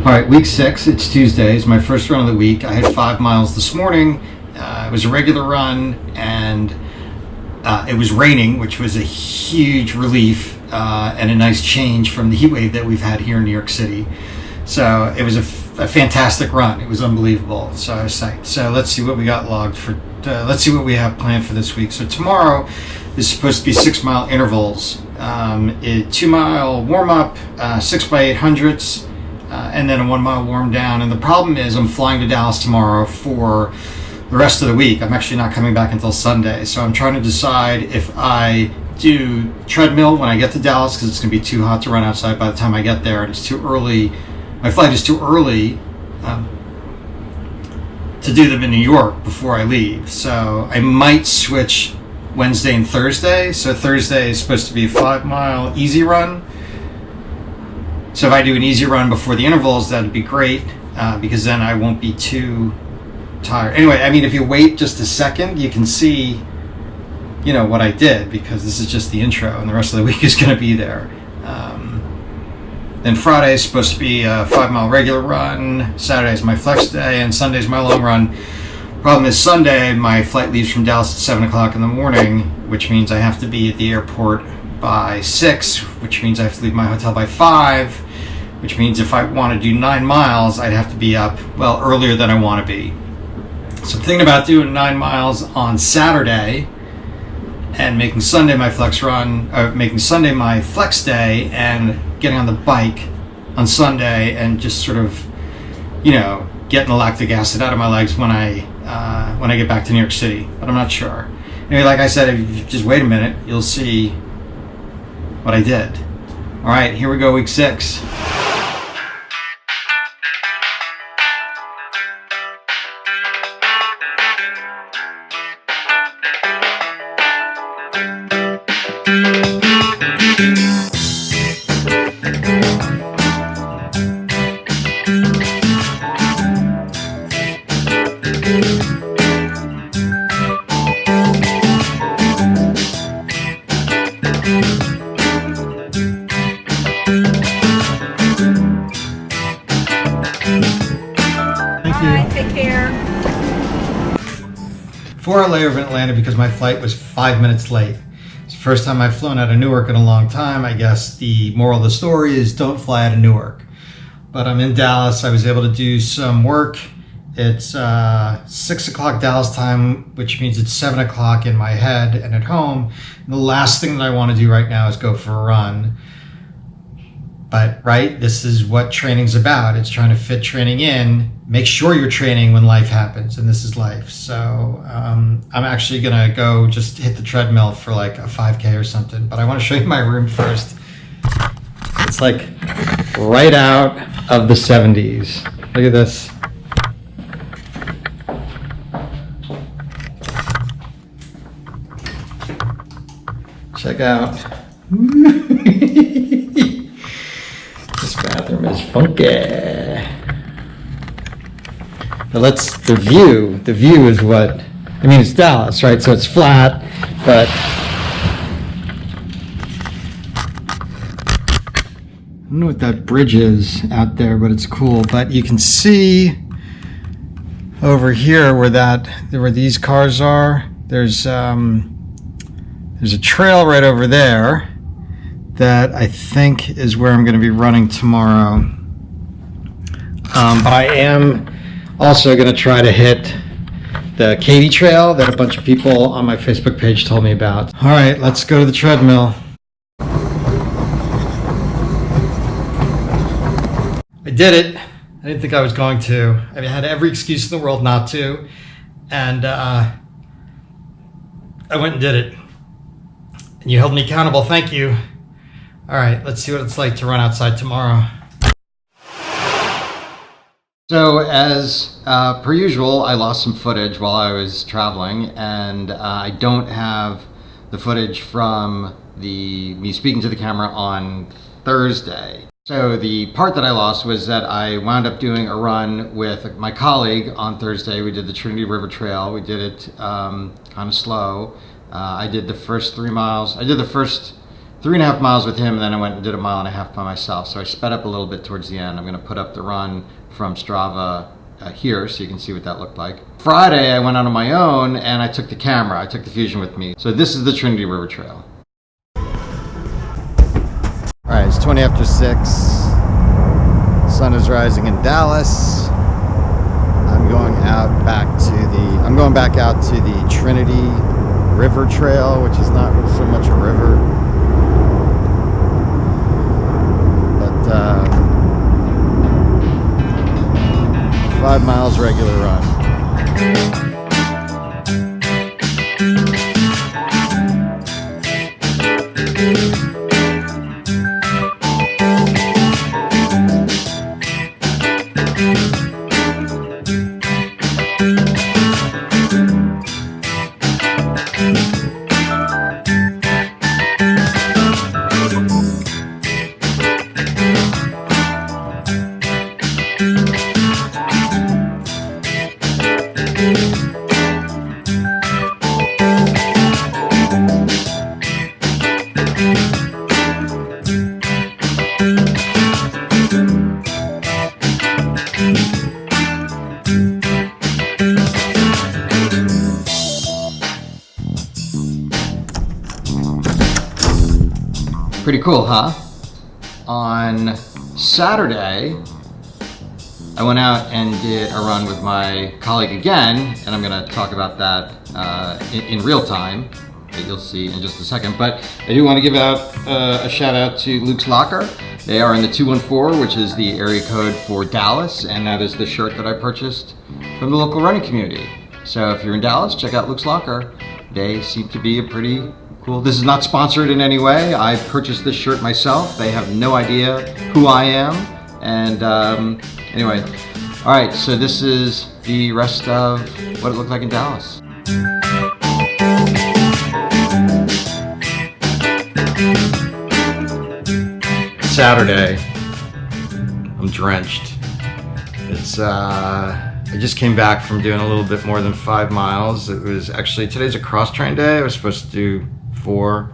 All right, week 6, it's Tuesday. It's my first run of the week. I had 5 miles this morning. It was a regular run, and it was raining, which was a huge relief and a nice change from the heat wave that we've had here in New York City. So it was a fantastic run. It was unbelievable. So I was psyched. So let's see what we got logged for. Let's see what we have planned for this week. So tomorrow is supposed to be 6 mile intervals. A 2 mile warm up, 6x800s. And then a 1 mile warm down. And the problem is I'm flying to Dallas tomorrow for the rest of the week. I'm actually not coming back until Sunday. So I'm trying to decide if I do treadmill when I get to Dallas, because it's going to be too hot to run outside by the time I get there, and it's too early. My flight is too early to do them in New York before I leave. So I might switch Wednesday and Thursday. So Thursday is supposed to be a 5 mile easy run. So if I do an easy run before the intervals, that'd be great, because then I won't be too tired. Anyway, I mean, if you wait just a second, you can see, you know, what I did, because this is just the intro and the rest of the week is going to be there. Then Friday is supposed to be a 5 mile regular run. Saturday is my flex day, and Sunday is my long run. Problem is Sunday, my flight leaves from Dallas at 7 o'clock in the morning, which means I have to be at the airport by 6, which means I have to leave my hotel by 5, which means if I want to do 9 miles, I'd have to be up, well, earlier than I want to be. So I'm thinking about doing 9 miles on Saturday and making Sunday my flex run, making Sunday my flex day, and getting on the bike on Sunday and just sort of, you know, getting the lactic acid out of my legs when I get back to New York City. But I'm not sure. Anyway, like I said, if you just wait a minute, you'll see what I did. All right, here we go, week 6. Take care. 4-hour layover in Atlanta because my flight was 5 minutes late. It's the first time I've flown out of Newark in a long time. I guess the moral of the story is don't fly out of Newark. But I'm in Dallas. I was able to do some work. It's 6 o'clock Dallas time, which means it's 7 o'clock in my head and at home. And the last thing that I want to do right now is go for a run. But, right, this is what training's about. It's trying to fit training in. Make sure you're training when life happens, and this is life. So I'm actually going to go just hit the treadmill for like a 5K or something. But I want to show you my room first. It's like right out of the 70s. Look at this. Check out. This bathroom is funky. But the view is what, I mean, it's Dallas, right? So it's flat, but I don't know what that bridge is out there, but it's cool. But you can see over here where these cars are, there's a trail right over there that I think is where I'm going to be running tomorrow. But I am also going to try to hit the Katy Trail that a bunch of people on my Facebook page told me about. All right, let's go to the treadmill. I did it. I didn't think I was going to. I had every excuse in the world not to. And I went and did it. And you held me accountable. Thank you. All right, let's see what it's like to run outside tomorrow. So as per usual, I lost some footage while I was traveling, and I don't have the footage from me speaking to the camera on Thursday. So the part that I lost was that I wound up doing a run with my colleague on Thursday. We did the Trinity River Trail. We did it kind of slow. I did the first 3 miles. I did the first 3.5 miles with him, and then I went and did 1.5 miles by myself. So I sped up a little bit towards the end. I'm going to put up the run from Strava here so you can see what that looked like. Friday, I went out on my own and I took the camera. I took the Fusion with me. So this is the Trinity River Trail. All right, it's 20 after 6. Sun is rising in Dallas. I'm going back out to the Trinity River Trail, which is not so much a river, but 5 miles regular run. Pretty cool, huh? On Saturday, I went out and did a run with my colleague again, and I'm gonna talk about that in real time, that you'll see in just a second. But I do want to give out a shout out to Luke's Locker. They are in the 214, which is the area code for Dallas, and that is the shirt that I purchased from the local running community. So if you're in Dallas, check out Luke's Locker. They seem to be a pretty cool. This is not sponsored in any way. I purchased this shirt myself. They have no idea who I am. And anyway, all right, so this is the rest of what it looked like in Dallas. Saturday, I'm drenched. It's I just came back from doing a little bit more than 5 miles. It was actually, today's a cross-train day. I was supposed to do 4,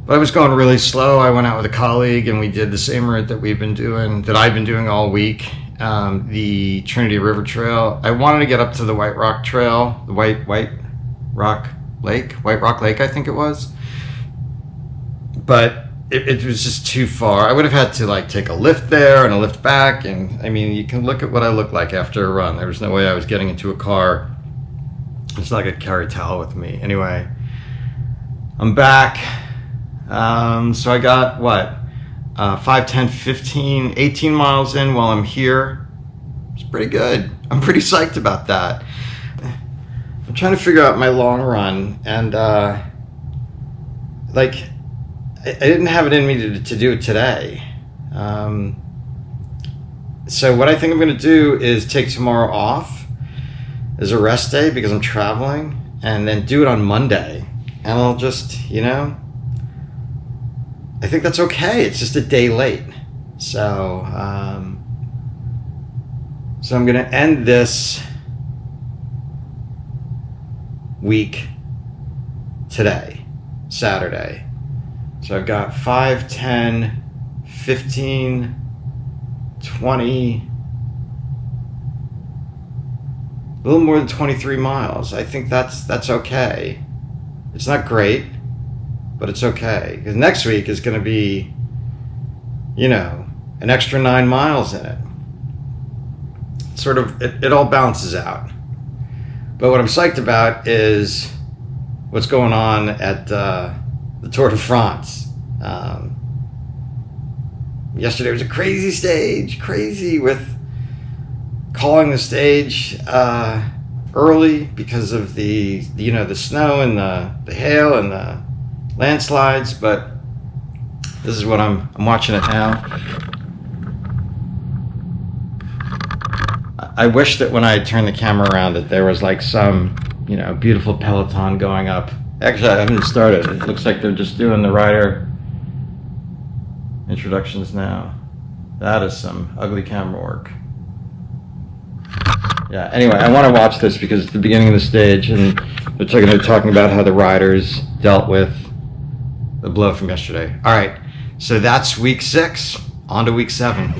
but I was going really slow. I went out with a colleague and we did the same route that I've been doing all week, the Trinity River Trail. I wanted to get up to the White Rock Trail, the White Rock Lake, I think it was, but it was just too far. I would have had to like take a lift there and a lift back, and I mean, you can look at what I look like after a run. There was no way I was getting into a car. It's not like I could carry a towel with me. Anyway, I'm back. So I got what, 5, 10, 15, 18 miles in while I'm here. It's pretty good. I'm pretty psyched about that. I'm trying to figure out my long run, and like, I didn't have it in me to do it today. So what I think I'm going to do is take tomorrow off as a rest day because I'm traveling, and then do it on Monday. And I'll just, I think that's okay. It's just a day late. So, so I'm going to end this week today, Saturday. So I've got 5, 10, 15, 20, a little more than 23 miles. I think that's okay. It's not great, but it's okay. Because next week is going to be, an extra 9 miles in it. Sort of, it all balances out. But what I'm psyched about is what's going on at the Tour de France. Yesterday was a crazy stage, crazy with calling the stage early because of the snow and the hail and the landslides. But this is what I'm watching it now. I wish that when I turned the camera around that there was like some beautiful peloton going up. Actually, I haven't started. It looks like they're just doing the rider introductions now. That is some ugly camera work. Yeah, anyway, I want to watch this because it's the beginning of the stage, and they're talking about how the riders dealt with the blow from yesterday. All right, so that's week 6. On to week 7.